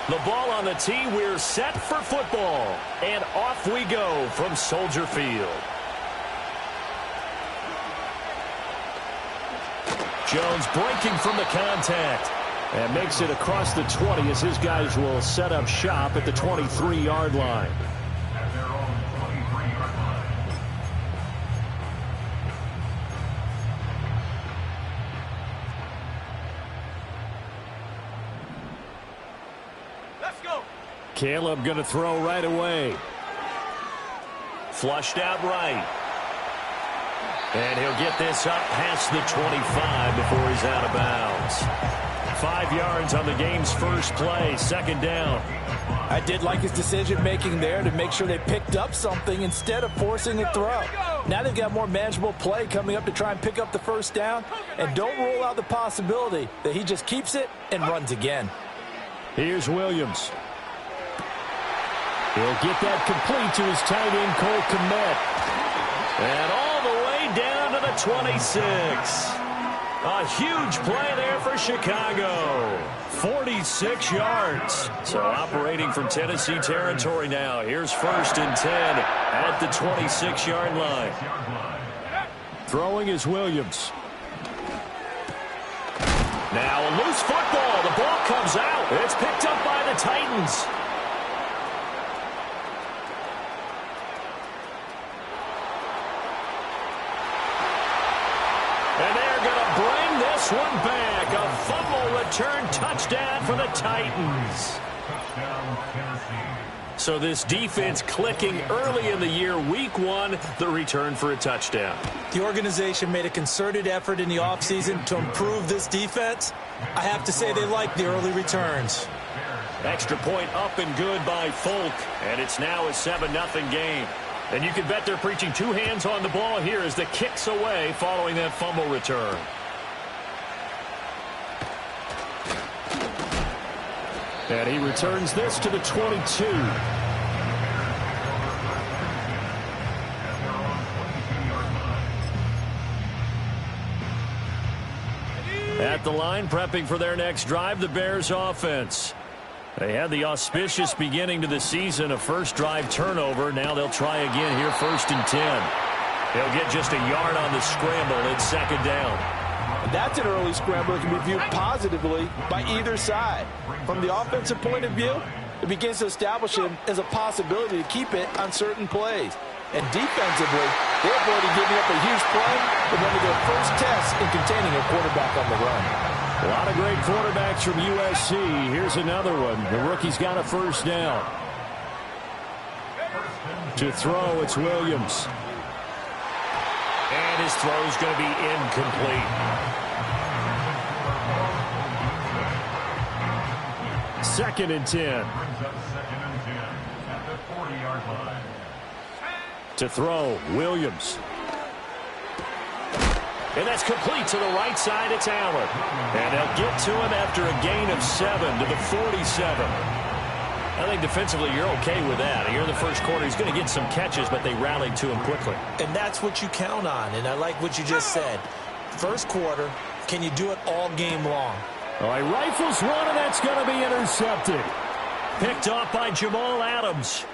The ball on the tee. We're set for football. And off we go from Soldier Field. Jones breaking from the contact. And makes it across the 20 as his guys will set up shop at the 23-yard line. Caleb going to throw right away. Flushed out right. And he'll get this up past the 25 before he's out of bounds. 5 yards on the game's first play, second down. I did like his decision-making there to make sure they picked up something instead of forcing a throw. Now they've got more manageable play coming up to try and pick up the first down. And don't rule out the possibility that he just keeps it and runs again. Here's Williams. He'll get that complete to his tight end, Cole Kmet. And all the way down to the 26. A huge play there for Chicago. 46 yards. So operating from Tennessee territory now. Here's 1st and 10 at the 26-yard line. Throwing is Williams. Now a loose football. The ball comes out. It's picked up by the Titans. And they're going to bring this one back. A fumble return touchdown for the Titans. So this defense clicking early in the year. Week 1, the return for a touchdown. The organization made a concerted effort in the offseason to improve this defense. I have to say they like the early returns. Extra point up and good by Folk. And it's now a 7-0 game. And you can bet they're preaching 2 hands on the ball here as the kick's away following that fumble return. And he returns this to the 22. At the line, prepping for their next drive, the Bears offense. They had the auspicious beginning to the season, a first drive turnover. Now they'll try again here, 1st and 10. They'll get just a yard on the scramble. It's 2nd down. That's an early scramble that can be viewed positively by either side. From the offensive point of view, it begins to establish him as a possibility to keep it on certain plays. And defensively, they avoided giving up a huge play with one of their first tests in containing a quarterback on the run. A lot of great quarterbacks from USC. Here's another one. The rookie's got a 1st down. To throw, it's Williams. And his throw's going to be incomplete. 2nd and 10. To throw, Williams. And that's complete to the right side. It's Allen. And they'll get to him after a gain of 7 to the 47. I think defensively you're okay with that. Here in the first quarter, he's going to get some catches, but they rallied to him quickly. And that's what you count on, and I like what you just said. First quarter, can you do it all game long? All right, rifles one, and that's going to be intercepted. Picked off by Jamal Adams.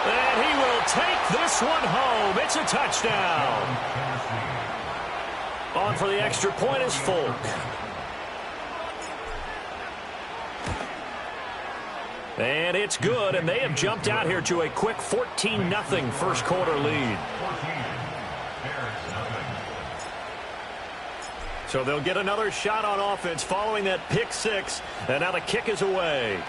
And he will take this one home. It's a touchdown. On for the extra point is Folk. And it's good, and they have jumped out here to a quick 14-0 first quarter lead. So they'll get another shot on offense following that pick 6, and now the kick is away.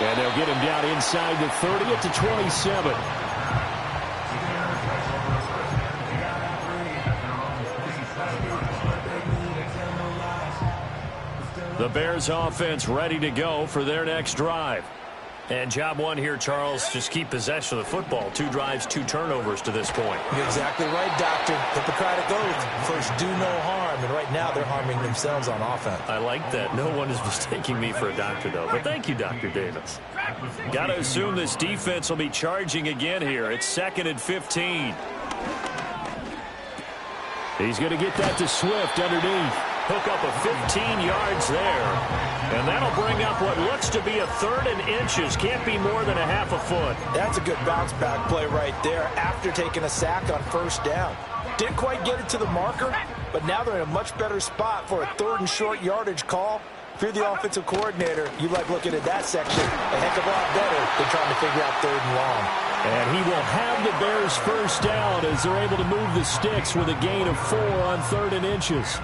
And they'll get him down inside the 30 at the 27. The Bears offense ready to go for their next drive. And job one here, Charles, just keep possession of the football. 2 drives, 2 turnovers to this point. You're exactly right, Doctor. Hippocratic oath. First, do no harm. And right now, they're harming themselves on offense. I like that. No one is mistaking me for a doctor, though. But thank you, Dr. Davis. Got to assume this defense will be charging again here. It's 2nd and 15. He's going to get that to Swift underneath. Hook up a 15 yards there. And that'll bring up what looks to be a 3rd and inches. Can't be more than a half a foot. That's a good bounce back play right there after taking a sack on 1st down. Didn't quite get it to the marker, but now they're in a much better spot for a 3rd and short yardage call. If you're the offensive coordinator, you like looking at that section a heck of a lot better than trying to figure out 3rd and long. And he will have the Bears 1st down as they're able to move the sticks with a gain of 4 on 3rd and inches.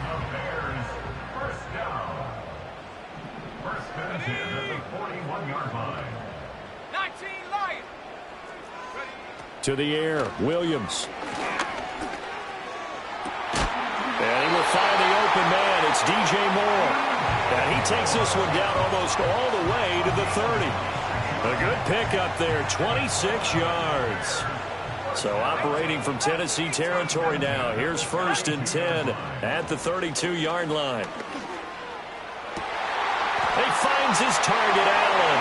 To the air, Williams. And he will find the open man. It's DJ Moore. And he takes this one down almost all the way to the 30. A good pickup there, 26 yards. So operating from Tennessee territory now. Here's 1st and 10 at the 32-yard line. He finds his target, Allen.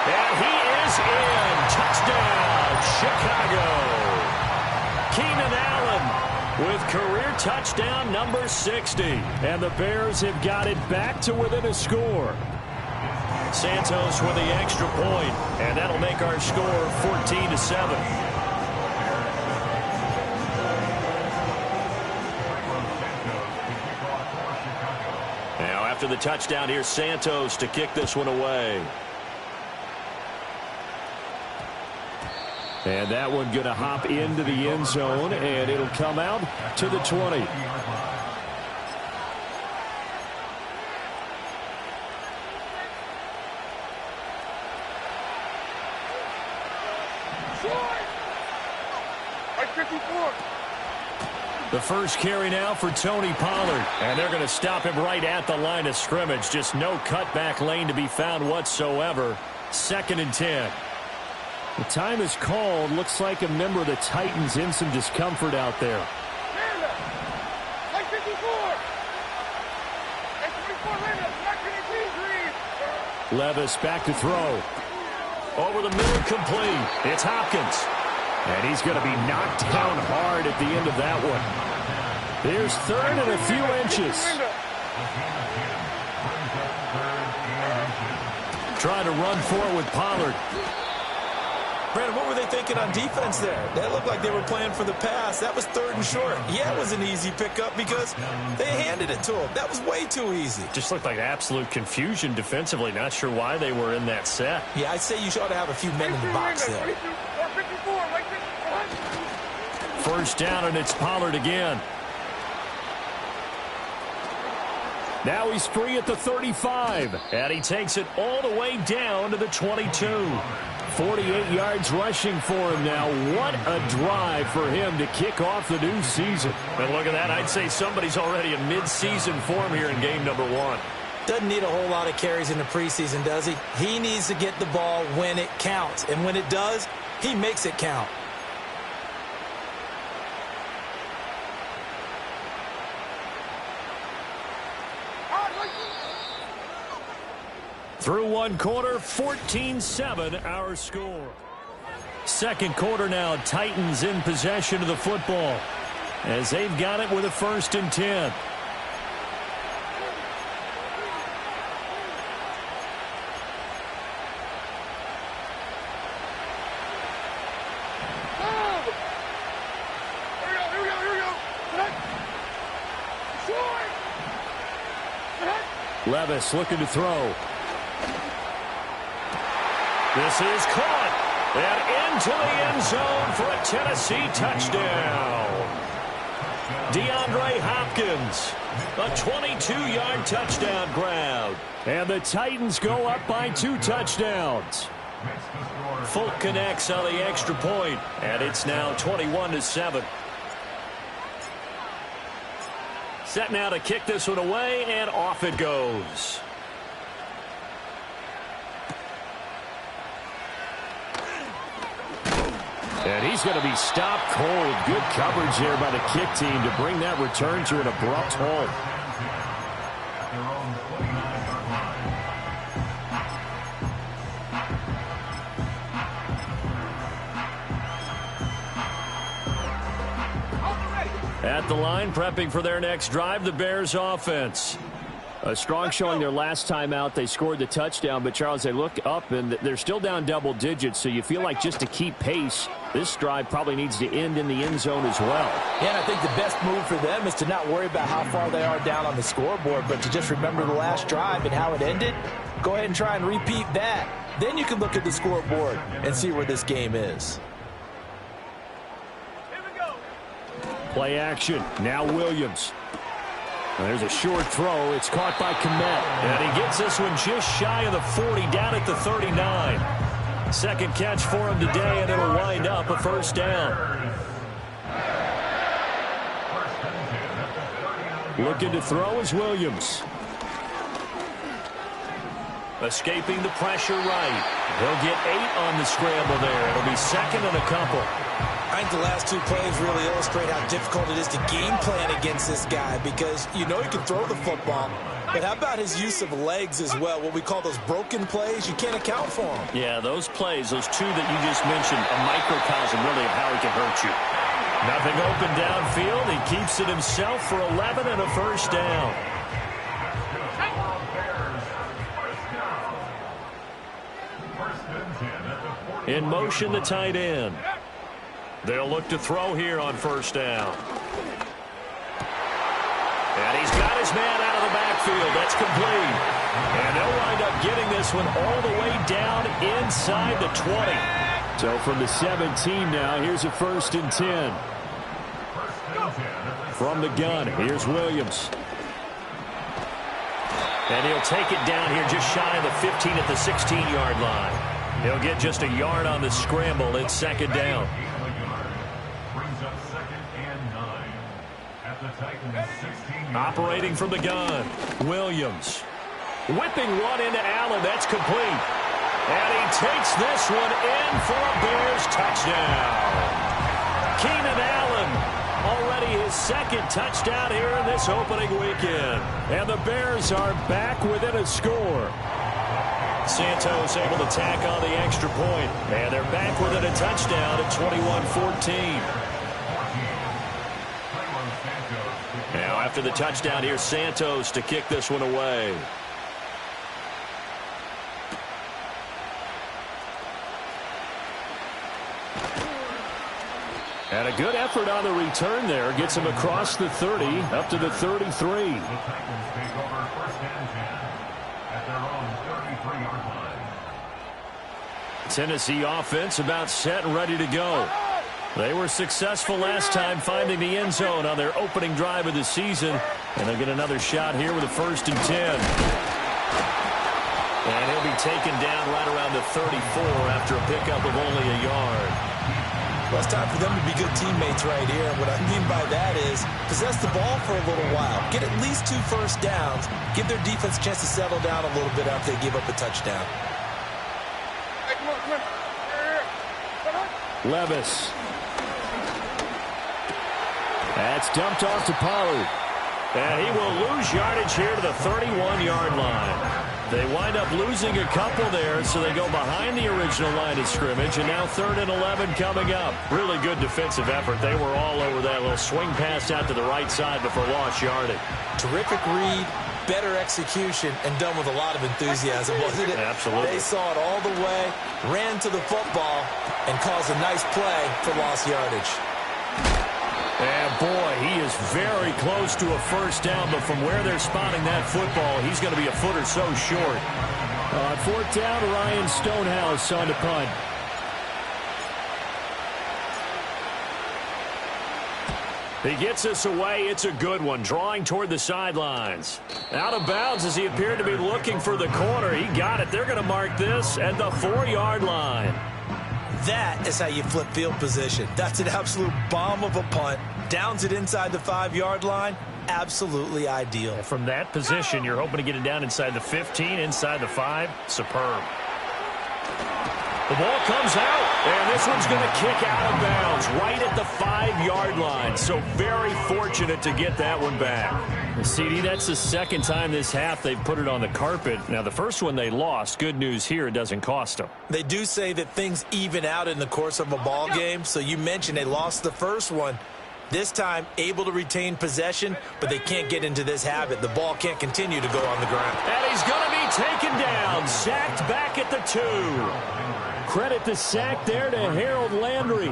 And he is in. Touchdown, Chicago. Keenan Allen with career touchdown number 60. And the Bears have got it back to within a score. Santos with the extra point, and that'll make our score 14-7. Now after the touchdown, here's Santos to kick this one away. And that one going to hop into the end zone, and it'll come out to the 20. The first carry now for Tony Pollard. And they're going to stop him right at the line of scrimmage. Just no cutback lane to be found whatsoever. 2nd and 10. The time is called. Looks like a member of the Titans in some discomfort out there. Levis back to throw. Over the middle, complete. It's Hopkins. And he's going to be knocked down hard at the end of that one. There's 3rd and a few inches. Trying to run for it with Pollard. Brandon, what were they thinking on defense there? That looked like they were playing for the pass. That was 3rd and short. Yeah, it was an easy pickup because they handed it to him. That was way too easy. Just looked like absolute confusion defensively. Not sure why they were in that set. Yeah, I'd say you ought to have a few men in the box there. 1st down, and it's Pollard again. Now he's free at the 35. And he takes it all the way down to the 22. 48 yards rushing for him now. What a drive for him to kick off the new season. And look at that. I'd say somebody's already in mid-season form here in game number 1. Doesn't need a whole lot of carries in the preseason, does he? He needs to get the ball when it counts. And when it does, he makes it count. Through one quarter, 14-7 our score. 2nd quarter now, Titans in possession of the football as they've got it with a 1st and 10. Levis looking to throw. This is caught. And into the end zone for a Tennessee touchdown. DeAndre Hopkins. A 22-yard touchdown grab. And the Titans go up by 2 touchdowns. Folk connects on the extra point, and it's now 21-7. Set now to kick this one away, and off it goes. And he's going to be stopped cold. Good coverage there by the kick team to bring that return to an abrupt halt. At the line, prepping for their next drive, the Bears offense. A strong showing their last time out. They scored the touchdown, but, Charles, they look up, and they're still down double digits, so you feel like just to keep pace, this drive probably needs to end in the end zone as well. Yeah, and I think the best move for them is to not worry about how far they are down on the scoreboard, but to just remember the last drive and how it ended. Go ahead and try and repeat that. Then you can look at the scoreboard and see where this game is. Play action. Now Williams. There's a short throw. It's caught by Kmet. And he gets this one just shy of the 40, down at the 39. Second catch for him today, and it'll wind up a first down. Looking to throw is Williams. Escaping the pressure right. He'll get 8 on the scramble there. It'll be second and a couple. I think the last 2 plays really illustrate how difficult it is to game plan against this guy, because you know he can throw the football, but how about his use of legs as well? What we call those broken plays, you can't account for them. Yeah, those plays, those 2 that you just mentioned, a microcosm really of how he can hurt you. Nothing open downfield. He keeps it himself for 11 and a first down. In motion, the tight end. They'll look to throw here on first down. And he's got his man out of the backfield. That's complete. And they'll wind up getting this one all the way down inside the 20. So from the 17 now, here's a 1st and 10. From the gun, here's Williams. And he'll take it down here just shy of the 15 at the 16-yard line. He'll get just a yard on the scramble. It's second down. Operating from the gun, Williams. Whipping one into Allen. That's complete. And he takes this one in for a Bears touchdown. Keenan Allen, already his 2nd touchdown here in this opening weekend. And the Bears are back within a score. Santos able to tack on the extra point. And they're back within a touchdown at 21-14. Now after the touchdown, here's Santos to kick this one away. And a good effort on the return there. Gets him across the 30, up to the 33. Tennessee offense about set and ready to go. They were successful last time finding the end zone on their opening drive of the season. And they'll get another shot here with a 1st and 10. And he'll be taken down right around the 34 after a pickup of only a yard. Well, it's time for them to be good teammates right here. And what I mean by that is possess the ball for a little while. Get at least 2 first downs. Give their defense a chance to settle down a little bit after they give up a touchdown. Levis. That's dumped off to Pollard. And he will lose yardage here to the 31-yard line. They wind up losing a couple there, so they go behind the original line of scrimmage, and now 3rd and 11 coming up. Really good defensive effort. They were all over that little swing pass out to the right side before lost yardage. Terrific read, better execution, and done with a lot of enthusiasm, wasn't it? Absolutely. They saw it all the way, ran to the football, and caused a nice play for lost yardage. And boy, he is very close to a first down, but from where they're spotting that football, he's going to be a foot or so short. On 4th down, Ryan Stonehouse on the punt. He gets this away. It's a good one, drawing toward the sidelines. Out of bounds as he appeared to be looking for the corner. He got it. They're going to mark this at the 4-yard line. That is how you flip field position. That's an absolute bomb of a punt. Downs it inside the 5-yard line. Absolutely ideal. From that position, you're hoping to get it down inside the 15, inside the 5. Superb. The ball comes out, and this one's going to kick out of bounds right at the 5-yard line. So very fortunate to get that one back. CD, that's the 2nd time this half they've put it on the carpet. Now, the first one they lost. Good news here, it doesn't cost them. They do say that things even out in the course of a ball game. So you mentioned they lost the first one. This time, able to retain possession, but they can't get into this habit. The ball can't continue to go on the ground. And he's going to be taken down, sacked back at the 2. Credit the sack there to Harold Landry.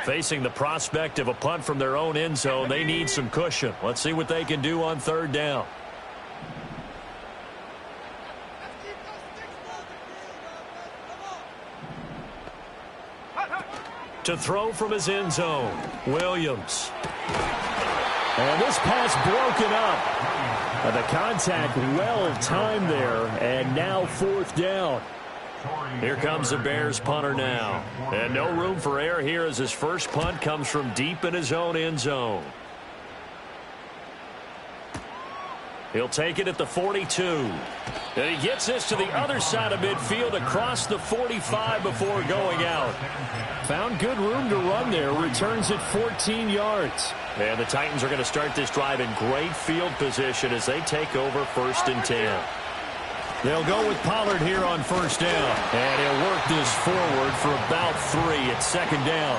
Facing the prospect of a punt from their own end zone, they need some cushion. Let's see what they can do on 3rd down. To throw from his end zone, Williams. And this pass broken up. The contact well timed there, and now 4th down. Here comes the Bears punter now. And no room for error here as his first punt comes from deep in his own end zone. He'll take it at the 42. And he gets this to the other side of midfield across the 45 before going out. Found good room to run there. Returns at 14 yards. And the Titans are going to start this drive in great field position as they take over 1st and 10. They'll go with Pollard here on 1st down. And he'll work this forward for about 3 at 2nd down.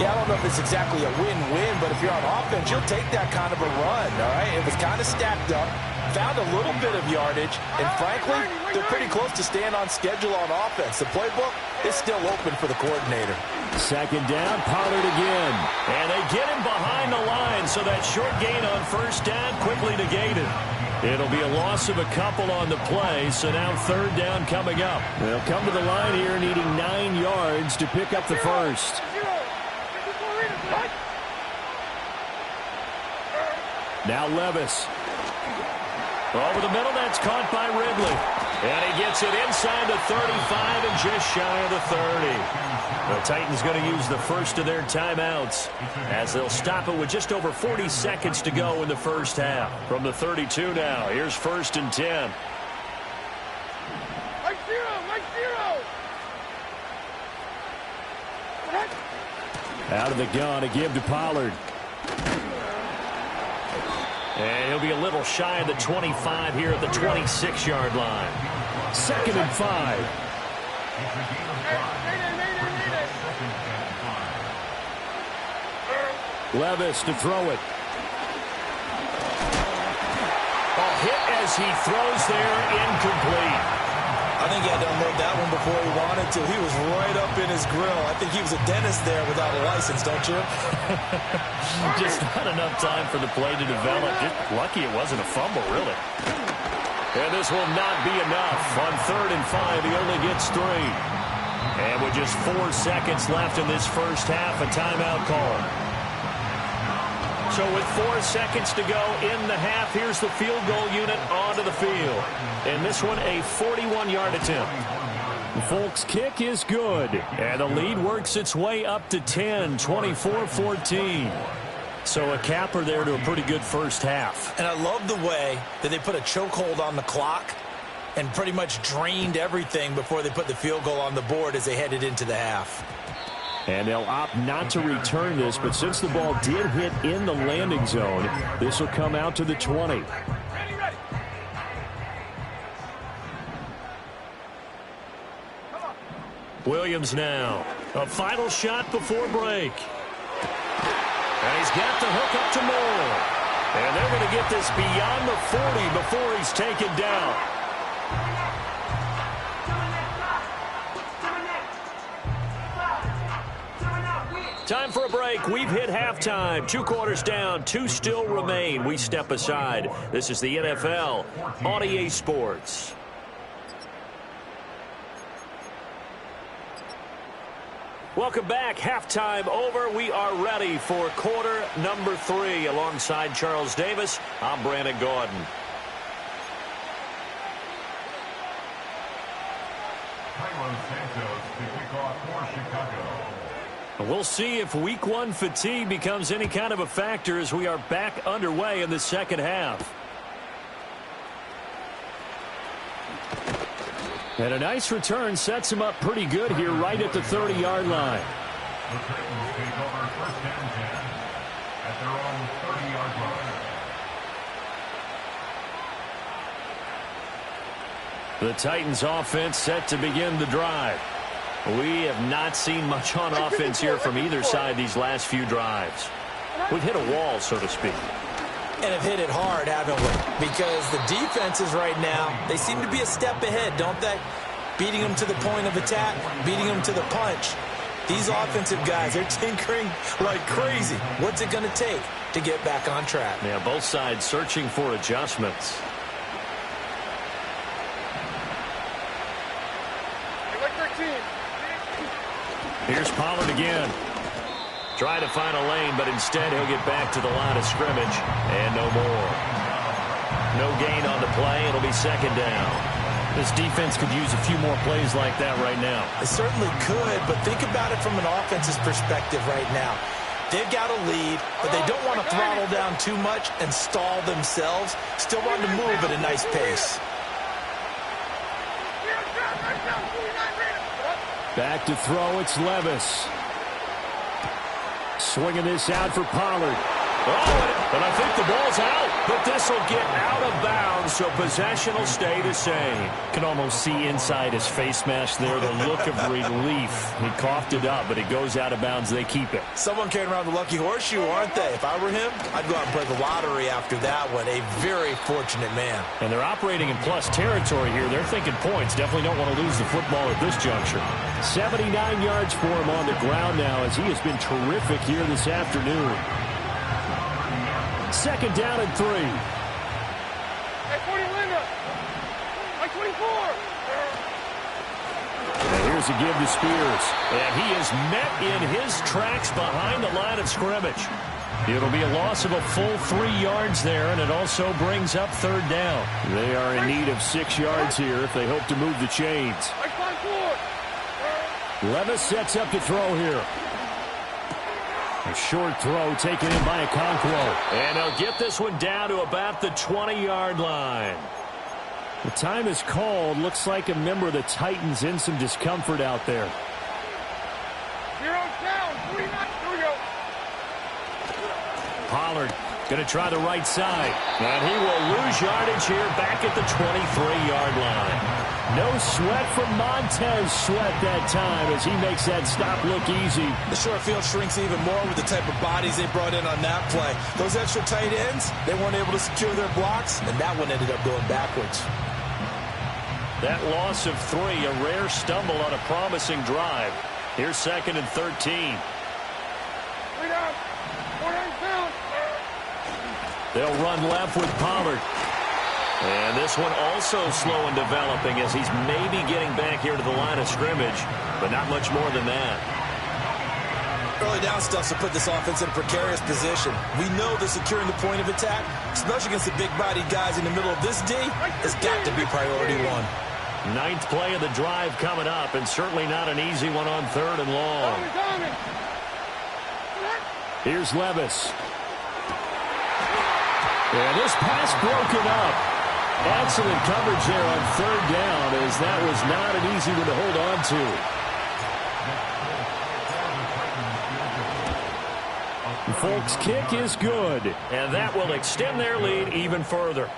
Yeah, I don't know if it's exactly a win-win, but if you're on offense, you'll take that kind of a run, all right? It was kind of stacked up, found a little bit of yardage, and frankly, they're pretty close to staying on schedule on offense. The playbook is still open for the coordinator. 2nd down, Pollard again. And they get him behind the line, so that short gain on 1st down quickly negated. It'll be a loss of a couple on the play, so now 3rd down coming up. They'll come to the line here needing 9 yards to pick up the first. Now Levis. Over the middle, that's caught by Ridley. And he gets it inside the 35 and just shy of the 30. The Titans going to use the first of their timeouts as they'll stop it with just over 40 seconds to go in the first half. From the 32 now, here's 1st and 10. Out of the gun, a give to Pollard. And he'll be a little shy of the 25 here at the 26-yard line. 2nd and 5. Levis to throw it. A hit as he throws there, incomplete. I think he had to unload that one before he wanted to. He was right up in his grill. I think he was a dentist there without a license, don't you? Just not enough time for the play to develop. Just lucky it wasn't a fumble, really. And this will not be enough. On 3rd and 5, he only gets 3. And with just 4 seconds left in this first half, a timeout call. So with 4 seconds to go in the half, here's the field goal unit onto the field. And this one, a 41-yard attempt. Folk's kick is good. And the lead works its way up to 10, 24-14. So a capper there to a pretty good first half. And I love the way that they put a chokehold on the clock and pretty much drained everything before they put the field goal on the board as they headed into the half. And they'll opt not to return this, but since the ball did hit in the landing zone, this will come out to the 20. Williams now. A final shot before break. And he's got the hook up to Moore. And they're going to get this beyond the 40 before he's taken down. Time for a break. We've hit halftime. 2 quarters down. 2 still remain. We step aside. This is the NFL on EA Sports. Welcome back. Halftime over. We are ready for quarter number 3. Alongside Charles Davis, I'm Brandon Gordon. We'll see if week 1 fatigue becomes any kind of a factor as we are back underway in the second half. And a nice return sets him up pretty good here right at the 30-yard line. The Titans take over 1st and 10 at their own 30-yard line. The Titans offense set to begin the drive. We have not seen much on offense here from either side these last few drives. We've hit a wall, so to speak. And have hit it hard, haven't we? Because the defenses right now, they seem to be a step ahead, don't they? Beating them to the point of attack, beating them to the punch. These offensive guys, they're tinkering like crazy. What's it going to take to get back on track? Yeah, both sides searching for adjustments. Here's Pollard again. Trying to find a lane, but instead he'll get back to the line of scrimmage. And no more. No gain on the play. It'll be second down. This defense could use a few more plays like that right now. It certainly could, but think about it from an offense's perspective right now. They've got a lead, but they don't want to throttle down too much and stall themselves. Still want to move at a nice pace. Back to throw, it's Levis. Swinging this out for Pollard. Oh, and I think the ball's out, but this will get out of bounds, so possession will stay the same. Can almost see inside his face mask there, the look of relief. He coughed it up, but it goes out of bounds. They keep it. Someone carrying around the lucky horseshoe, aren't they? If I were him, I'd go out and play the lottery after that one. A very fortunate man. And they're operating in plus territory here. They're thinking points. Definitely don't want to lose the football at this juncture. 79 yards for him on the ground now, as he has been terrific here this afternoon. Second down and 3. Hey, 40 Linda. Like 24. And here's a give to Spears. And he is met in his tracks behind the line of scrimmage. It'll be a loss of a full 3 yards there, and it also brings up third down. They are in need of 6 yards here if they hope to move the chains. Levis sets up to throw here. A short throw taken in by Okonkwo. And they'll get this one down to about the 20-yard line. The time is called. Looks like a member of the Titans in some discomfort out there. Pollard going to try the right side. And he will lose yardage here back at the 23-yard line. No sweat from Montez Sweat that time as he makes that stop look easy. The short field shrinks even more with the type of bodies they brought in on that play. Those extra tight ends, they weren't able to secure their blocks, and that one ended up going backwards. That loss of 3, a rare stumble on a promising drive. Here's second and 13. They'll run left with Pollard. And this one also slow in developing as he's maybe getting back here to the line of scrimmage, but not much more than that. Early down stuff to put this offense in a precarious position. We know that securing the point of attack, especially against the big-bodied guys in the middle of this D, has got to be priority 1. 9th play of the drive coming up, and certainly not an easy one on third and long. Here's Levis. And this pass broken up. Excellent coverage there on third down, as that was not an easy one to hold on to. The Folks' kick is good, and that will extend their lead even further.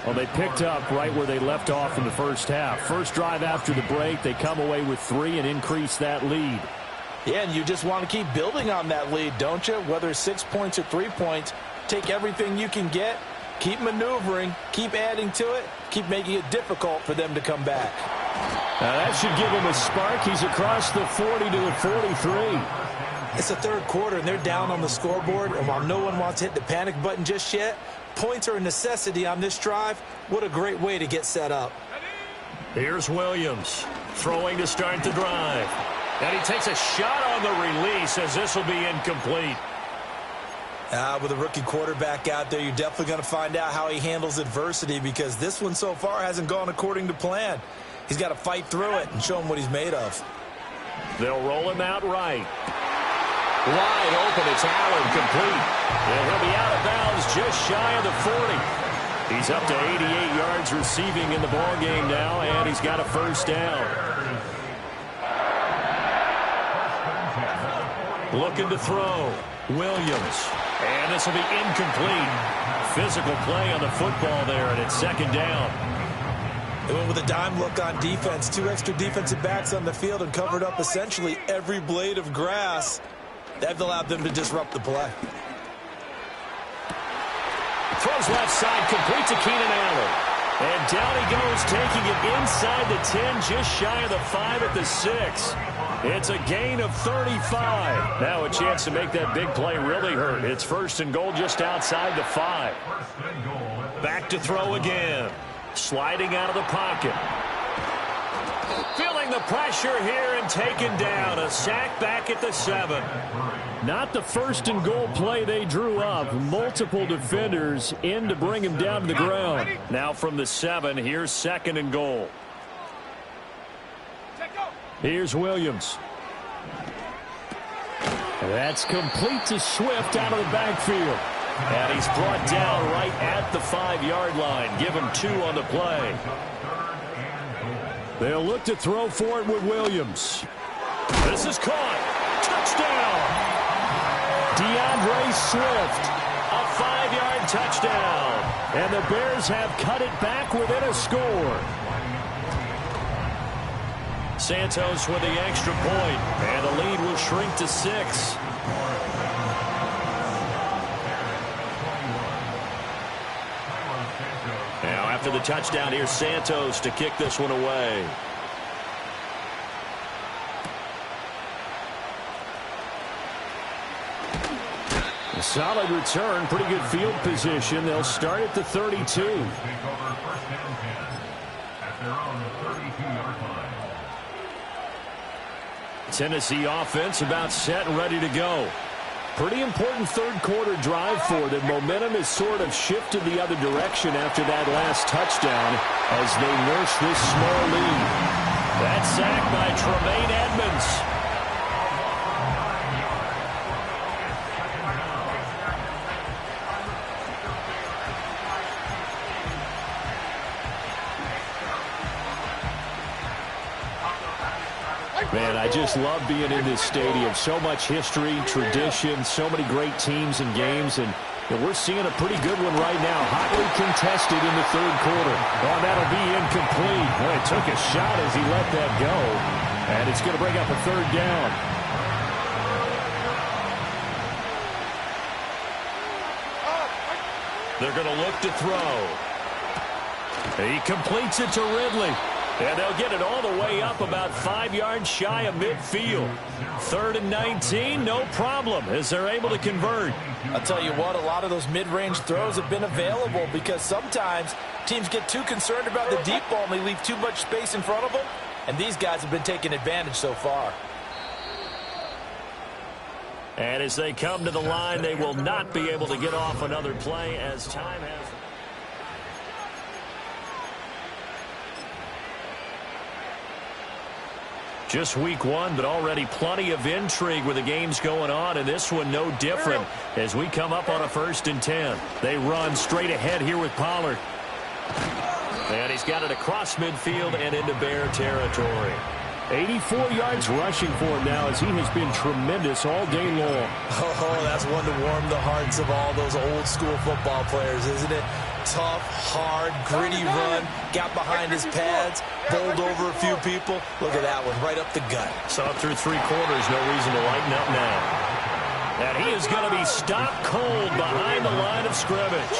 Well, they picked up right where they left off in the first half. First drive after the break, they come away with 3 and increase that lead. Yeah, and you just want to keep building on that lead, don't you? Whether it's 6 points or 3 points, take everything you can get. Keep maneuvering, keep adding to it, keep making it difficult for them to come back. Now that should give him a spark. He's across the 40 to the 43. It's the third quarter, and they're down on the scoreboard. And while no one wants to hit the panic button just yet, points are a necessity on this drive. What a great way to get set up. Here's Williams throwing to start the drive. And he takes a shot on the release as this will be incomplete. With a rookie quarterback out there, you're definitely going to find out how he handles adversity, because this one so far hasn't gone according to plan. He's got to fight through it and show him what he's made of. They'll roll him out right. Wide open, it's Allen, complete. And he'll be out of bounds just shy of the 40. He's up to 88 yards receiving in the ballgame now, and he's got a first down. Looking to throw. Williams. And this will be incomplete. Physical play on the football there, and it's second down. They went with a dime look on defense. 2 extra defensive backs on the field and covered up essentially every blade of grass. That allowed them to disrupt the play. Throws left side, complete to Keenan Allen. And down he goes, taking it inside the 10, just shy of the 5 at the 6. It's a gain of 35. Now a chance to make that big play really hurt. It's 1st and goal just outside the 5. Back to throw again. Sliding out of the pocket. Feeling the pressure here and taken down. A sack back at the 7. Not the 1st and goal play they drew up. Multiple defenders in to bring him down to the ground. Now from the 7, here's 2nd and goal. Here's Williams. That's complete to Swift out of the backfield. And he's brought down right at the 5-yard line. Give him 2 on the play. They'll look to throw for it with Williams. This is caught. Touchdown. DeAndre Swift. A 5-yard touchdown. And the Bears have cut it back within a score. Santos with the extra point. And the lead will shrink to 6. Now after the touchdown, here's Santos to kick this one away. A solid return, pretty good field position. They'll start at the 32. Tennessee offense about set and ready to go. Pretty important 3rd quarter drive for them. Momentum has sort of shifted the other direction after that last touchdown as they nurse this small lead. That sack by Tremaine Edmonds. Man, I just love being in this stadium. So much history, tradition, so many great teams and games, and we're seeing a pretty good one right now. Hotly contested in the 3rd quarter. Oh, that'll be incomplete. Well, it took a shot as he let that go, and it's going to bring up a 3rd down. They're going to look to throw. He completes it to Ridley. And they'll get it all the way up about 5 yards shy of midfield. 3rd and 19, no problem as they're able to convert. I'll tell you what, a lot of those mid-range throws have been available because sometimes teams get too concerned about the deep ball and they leave too much space in front of them. And these guys have been taking advantage so far. And as they come to the line, they will not be able to get off another play as time has... Just week 1, but already plenty of intrigue with the games going on, and this one no different as we come up on a 1st and 10. They run straight ahead here with Pollard. And he's got it across midfield and into Bear territory. 84 yards rushing for him now as he has been tremendous all day long. Oh, that's one to warm the hearts of all those old school football players, isn't it? Tough, hard, gritty run, got behind his pads, bowled over a few people. Look at that one, right up the gut. So through 3 quarters, no reason to lighten up now. And he is going to be stopped cold behind the line of scrimmage.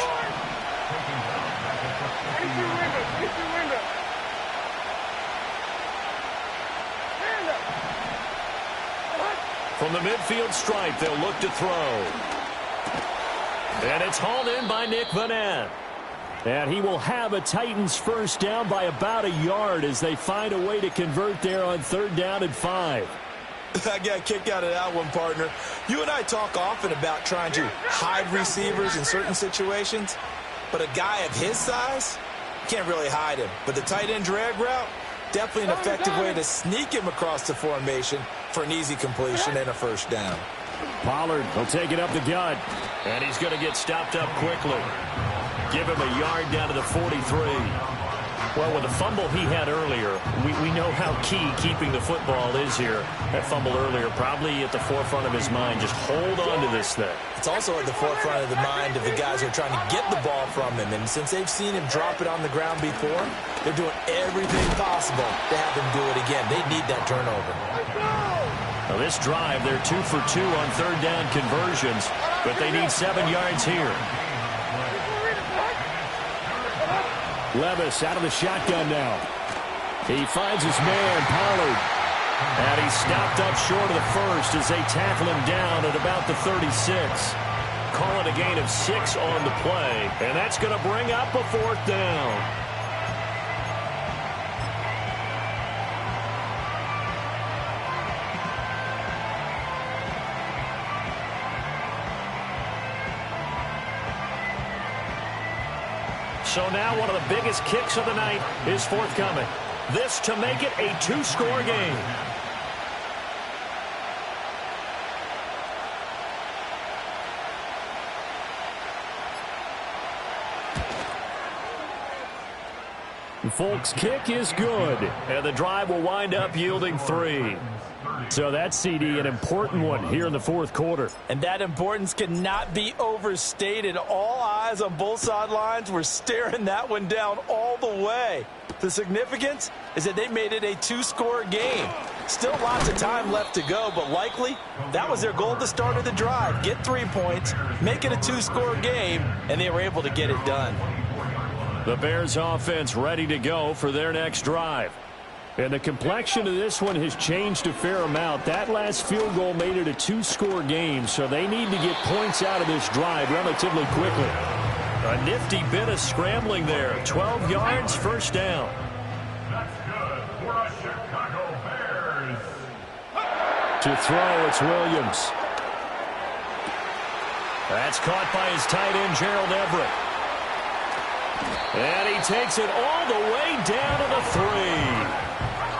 From the midfield stripe, they'll look to throw. And it's hauled in by Nick Vanette. And he will have a Titans 1st down by about a yard as they find a way to convert there on 3rd down and 5. I got a kick out of that one, partner. You and I talk often about trying to hide receivers in certain situations, but a guy of his size, can't really hide him. But the tight end drag route, definitely an effective way to sneak him across the formation for an easy completion and a 1st down. Pollard will take it up the gut, and he's going to get stopped up quickly. Give him a yard down to the 43. Well, with the fumble he had earlier, we know how key keeping the football is here. That fumble earlier probably at the forefront of his mind. Just hold on to this thing. It's also at the forefront of the mind of the guys who are trying to get the ball from him. And since they've seen him drop it on the ground before, they're doing everything possible to have him do it again. They need that turnover. Now this drive, they're 2 for 2 on third down conversions, but they need 7 yards here. Levis out of the shotgun now. He finds his man, Pollard. And he's stopped up short of the first as they tackle him down at about the 36. Call it a gain of 6 on the play, and that's going to bring up a 4th down. So now one of the biggest kicks of the night is forthcoming. This to make it a 2-score game. Folk's kick is good. And the drive will wind up yielding 3. So that's, CD, an important one here in the fourth quarter. And that importance cannot be overstated. All eyes on both sidelines were staring that one down all the way. The significance is that they made it a 2-score game. Still lots of time left to go, but likely that was their goal at the start of the drive. Get 3 points, make it a 2-score game, and they were able to get it done. The Bears offense ready to go for their next drive. And the complexion of this one has changed a fair amount. That last field goal made it a 2-score game, so they need to get points out of this drive relatively quickly. A nifty bit of scrambling there. 12 yards, first down. That's good for the Chicago Bears. To throw, it's Williams. That's caught by his tight end, Gerald Everett. And he takes it all the way down to the 3.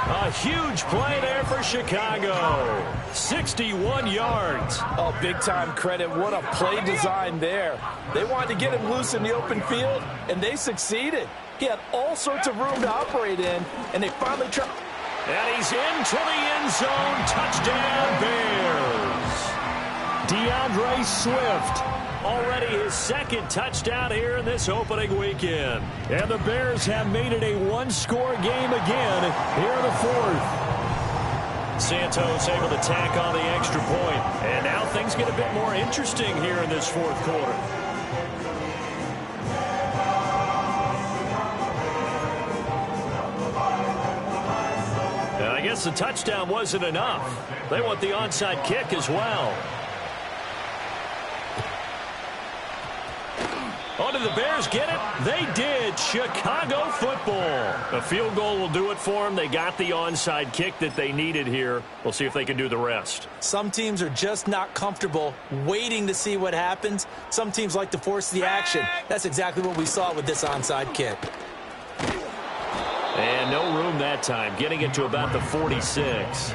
A huge play there for Chicago. 61 yards. Oh, big-time credit. What a play design there. They wanted to get him loose in the open field, and they succeeded. He had all sorts of room to operate in, and they finally tried. And he's into the end zone. Touchdown, Bears. DeAndre Swift. Already his second touchdown here in this opening weekend. And the Bears have made it a 1-score game again here in the fourth. Santos able to tack on the extra point. And now things get a bit more interesting here in this fourth quarter. And I guess the touchdown wasn't enough. They want the onside kick as well. Oh, did the Bears get it? They did. Chicago football. A field goal will do it for them. They got the onside kick that they needed here. We'll see if they can do the rest. Some teams are just not comfortable waiting to see what happens. Some teams like to force the action. That's exactly what we saw with this onside kick. And no room that time, getting it to about the 46.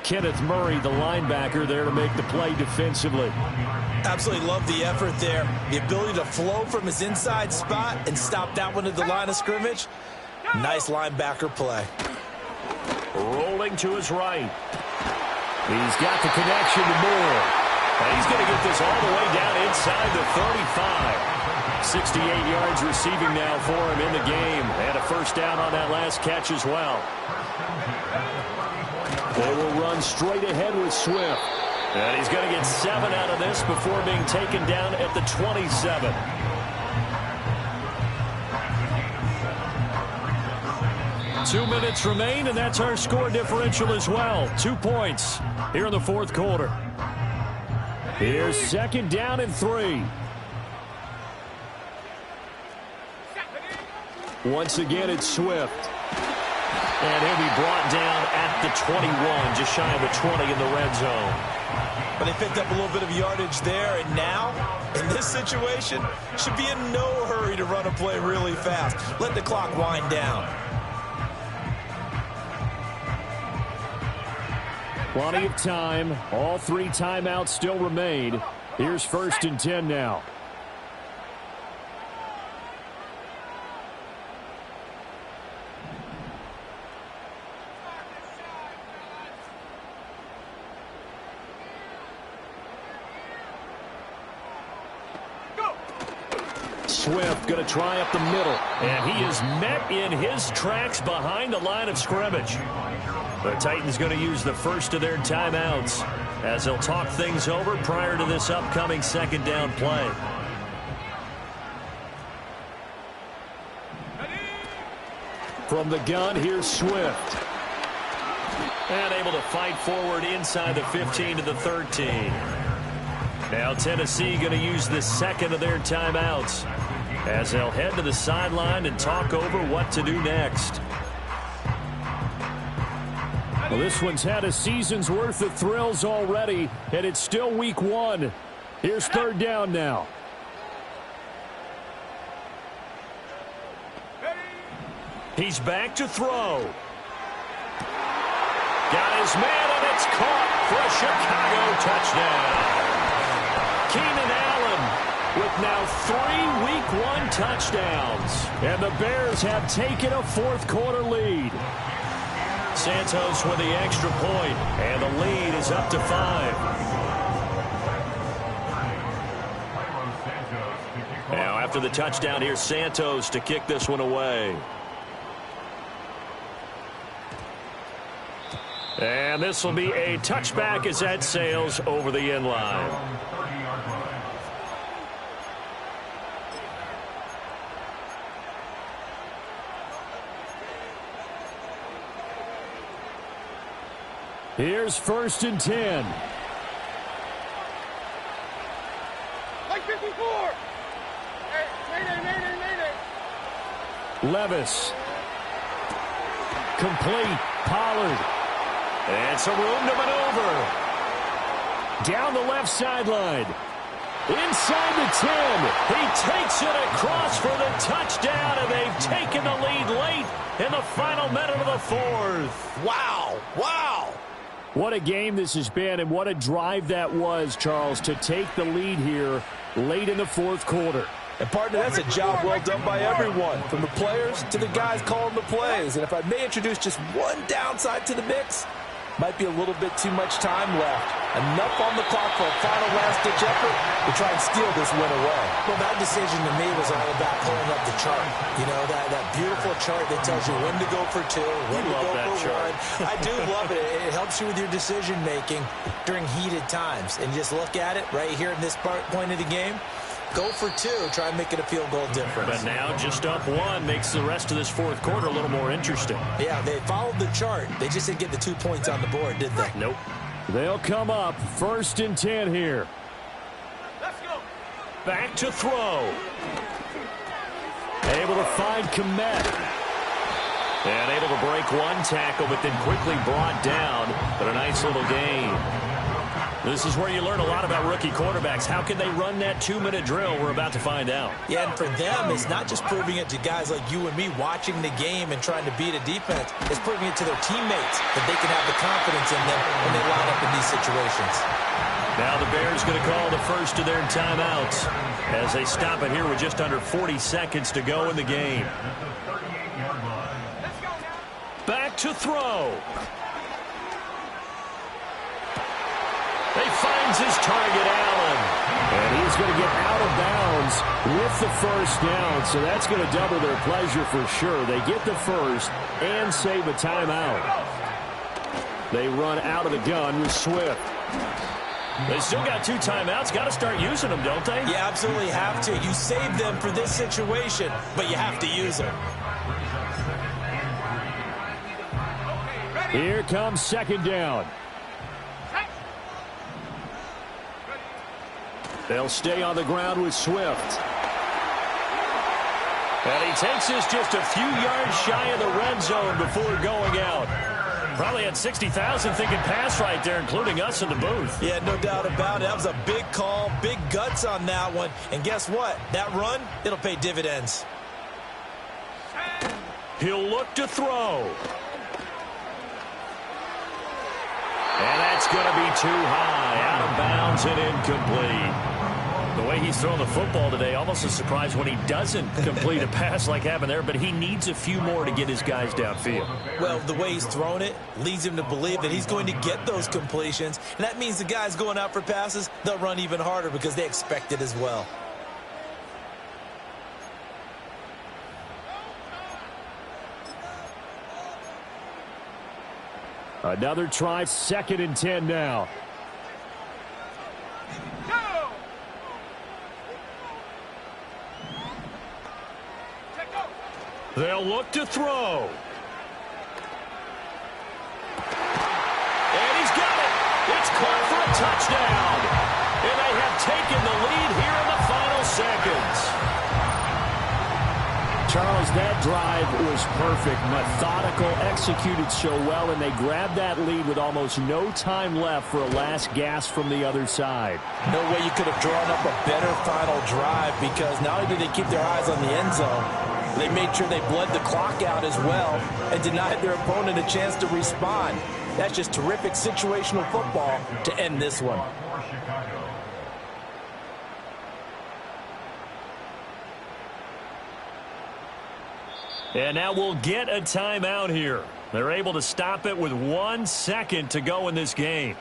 Kenneth Murray, the linebacker, there to make the play defensively. Absolutely love the effort there. The ability to flow from his inside spot and stop that one at the line of scrimmage. Nice linebacker play. Rolling to his right. He's got the connection to Moore. And he's going to get this all the way down inside the 35. 68 yards receiving now for him in the game. And a first down on that last catch as well. They will run straight ahead with Swift. And he's going to get 7 out of this before being taken down at the 27. Two minutes remain, and that's our score differential as well. 2 points here in the fourth quarter. Here's second down and 3. Once again, it's Swift. And he'll be brought down at the 21, just shy of the 20 in the red zone. But they picked up a little bit of yardage there, and now, in this situation, should be in no hurry to run a play really fast. Let the clock wind down. Plenty of time. All 3 timeouts still remain. Here's first and 10 now. Swift going to try up the middle. And he is met in his tracks behind the line of scrimmage. The Titans going to use the first of their timeouts as they'll talk things over prior to this upcoming second down play. From the gun, here's Swift. And able to fight forward inside the 15 to the 13. Now Tennessee going to use the second of their timeouts as they'll head to the sideline and talk over what to do next. Well, this one's had a season's worth of thrills already, and it's still week one. Here's third down now. He's back to throw. Got his man, and it's caught for a Chicago touchdown. Keenan Allen with now 3 Week 1 touchdowns. And the Bears have taken a fourth-quarter lead. Santos with the extra point, and the lead is up to 5. Now, after the touchdown, here's Santos to kick this one away. And this will be a touchback as that sails over the end line. Here's 1st and 10. Like 54. Mayday. Levis. Complete. Pollard. And some room to maneuver. Down the left sideline. Inside the 10. He takes it across for the touchdown, and they've taken the lead late in the final minute of the fourth. Wow. Wow. What a game this has been, and what a drive that was, Charles, to take the lead here late in the fourth quarter. And, partner, that's a job well done by everyone, from the players to the guys calling the plays. And if I may introduce just one downside to the mix, might be a little bit too much time left. Enough on the clock for a final last-ditch effort to try and steal this win away. Well, that decision to me was all about pulling up the chart. You know, that beautiful chart that tells you when to go for 2, when to go for 1. I do love it. It helps you with your decision-making during heated times. And just look at it right here in this point of the game. Go for 2, try and make it a field goal difference. But now just up 1 makes the rest of this fourth quarter a little more interesting. Yeah, they followed the chart. They just didn't get the 2 points on the board, did they? Nope. They'll come up 1st and 10 here. Let's go. Back to throw. Able to find Kmet. And able to break 1 tackle, but then quickly brought down. But a nice little gain. This is where you learn a lot about rookie quarterbacks. How can they run that 2-minute drill? We're about to find out. Yeah, and for them, it's not just proving it to guys like you and me watching the game and trying to beat a defense. It's proving it to their teammates that they can have the confidence in them when they line up in these situations. Now the Bears going to call the first of their timeouts as they stop it here with just under 40 seconds to go in the game. Back to throw. He finds his target, Allen. And he's going to get out of bounds with the first down. So that's going to double their pleasure for sure. They get the first and save a timeout. They run out of the gun with Swift. They still got 2 timeouts. Got to start using them, don't they? You absolutely have to. You save them for this situation, but you have to use them. Here comes second down. They'll stay on the ground with Swift. And he takes this just a few yards shy of the red zone before going out. Probably had 60,000 thinking pass right there, including us in the booth. Yeah, no doubt about it. That was a big call, big guts on that one. And guess what? That run, it'll pay dividends. He'll look to throw. And that's going to be too high, out of bounds and incomplete. The way he's throwing the football today, almost a surprise when he doesn't complete a pass like happened there, but he needs a few more to get his guys downfield. Well, the way he's thrown it leads him to believe that he's going to get those completions, and that means the guys going out for passes, they'll run even harder because they expect it as well. Another try, 2nd and 10 now. Go! Check go! They'll look to throw. And he's got it. It's caught for a touchdown. And they have taken the lead here in the final seconds. Charles, that drive was perfect. Methodical, executed so well, and they grabbed that lead with almost no time left for a last gasp from the other side. No way you could have drawn up a better final drive, because not only did they keep their eyes on the end zone, they made sure they bled the clock out as well and denied their opponent a chance to respond. That's just terrific situational football to end this one. And now we'll get a timeout here. They're able to stop it with 1 second to go in this game.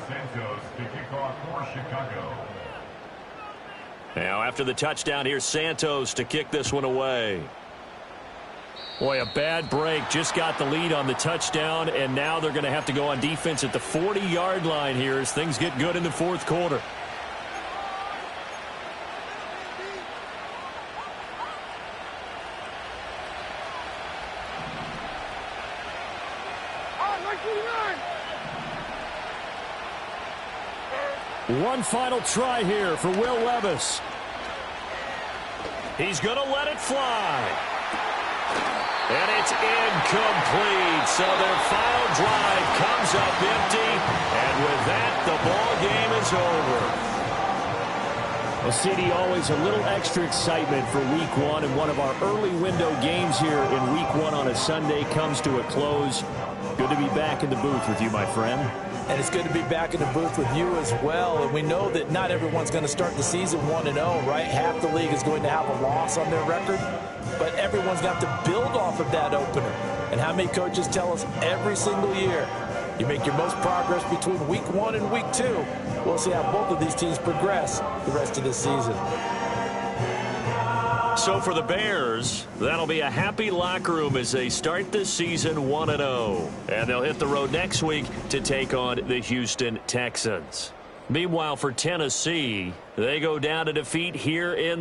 Santos to kick off for Chicago. Now after the touchdown, here's Santos to kick this one away. Boy, a bad break. Just got the lead on the touchdown, and now they're going to have to go on defense at the 40-yard line here as things get good in the 4th quarter. One final try here for Will Levis. He's going to let it fly. And it's incomplete. So their final drive comes up empty. And with that, the ball game is over. Well, CD, always a little extra excitement for Week 1. And one of our early window games here in Week 1 on a Sunday comes to a close. Good to be back in the booth with you, my friend. And it's good to be back in the booth with you as well. And we know that not everyone's going to start the season 1-0, right? Half the league is going to have a loss on their record. But everyone's going to have to build off of that opener. And how many coaches tell us every single year, you make your most progress between Week 1 and Week 2. We'll see how both of these teams progress the rest of this season. So for the Bears, that'll be a happy locker room as they start this season 1-0. And they'll hit the road next week to take on the Houston Texans. Meanwhile, for Tennessee, they go down to defeat here in